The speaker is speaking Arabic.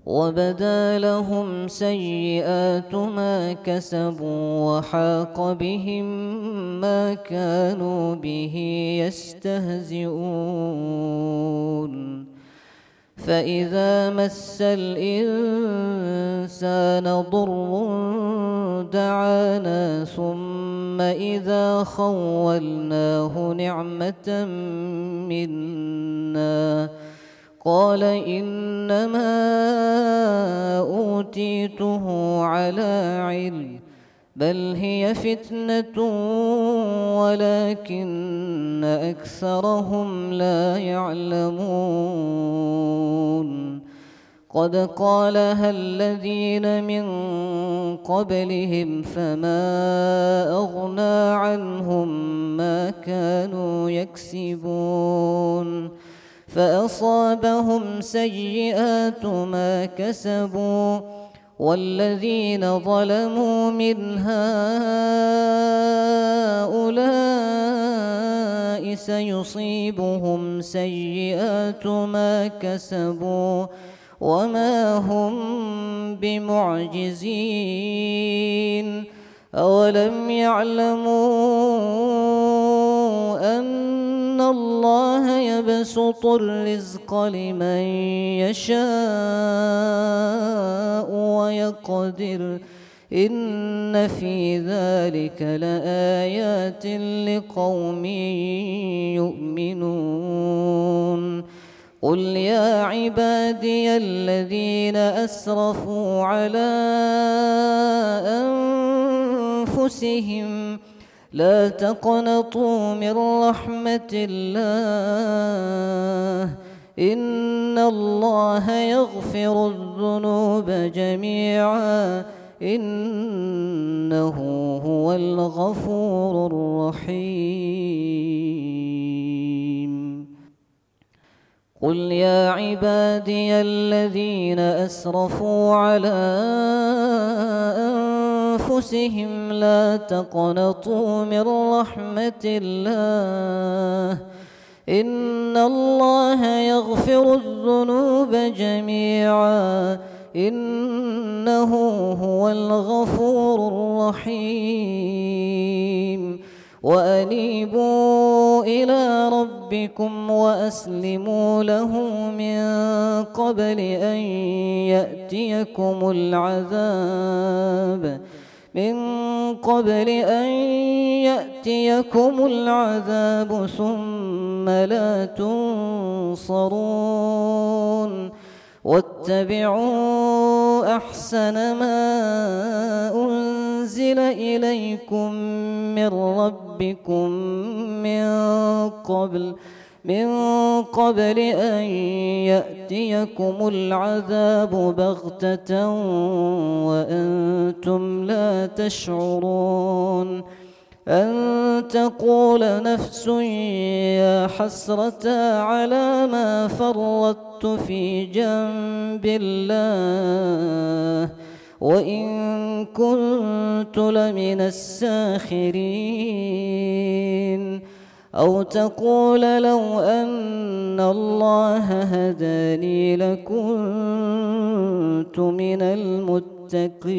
وبدا لهم سيئات ما كسبوا وحاق بهم ما كانوا به يستهزئون. فإذا مس الإنسان ضر دعانا ثم إذا خولناه نعمة منا قال إنما أوتيته على علم بل هي فتنة ولكن أكثرهم لا يعلمون. قد قالها الذين من قبلهم فما أغنى عنهم ما كانوا يكسبون فأصابهم سيئات ما كسبوا والذين ظلموا من هؤلاء سيصيبهم سيئات ما كسبوا وما هم بمعجزين. أولم يعلموا أن الله يبسط الرزق لمن يشاء ويقدر إن في ذلك لآيات لقوم يؤمنون. قل يا عبادي الذين أسرفوا على أنفسهم لا تقنطوا من رحمة الله إن الله يغفر الذنوب جميعا إنه هو الغفور الرحيم. قل يا عبادي الذين أسرفوا على أنفسهم لا تقنطوا من رحمة الله إن الله يغفر الذنوب جميعا إنه هو الغفور الرحيم. وأنيبوا إلى ربكم وأسلموا له من قبل أن يأتيكم العذاب ثم لا تنصرون. واتبعوا أحسن ما أنزل إليكم من ربكم من قبل أن يأتيكم العذاب بغتة وأنتم لا تشعرون أن تقول نفس يا حسرة على ما فرطت في جنب الله وإن كنت لمن الساخرين. أو تقول لو أن الله هداني لكنت من المتقين.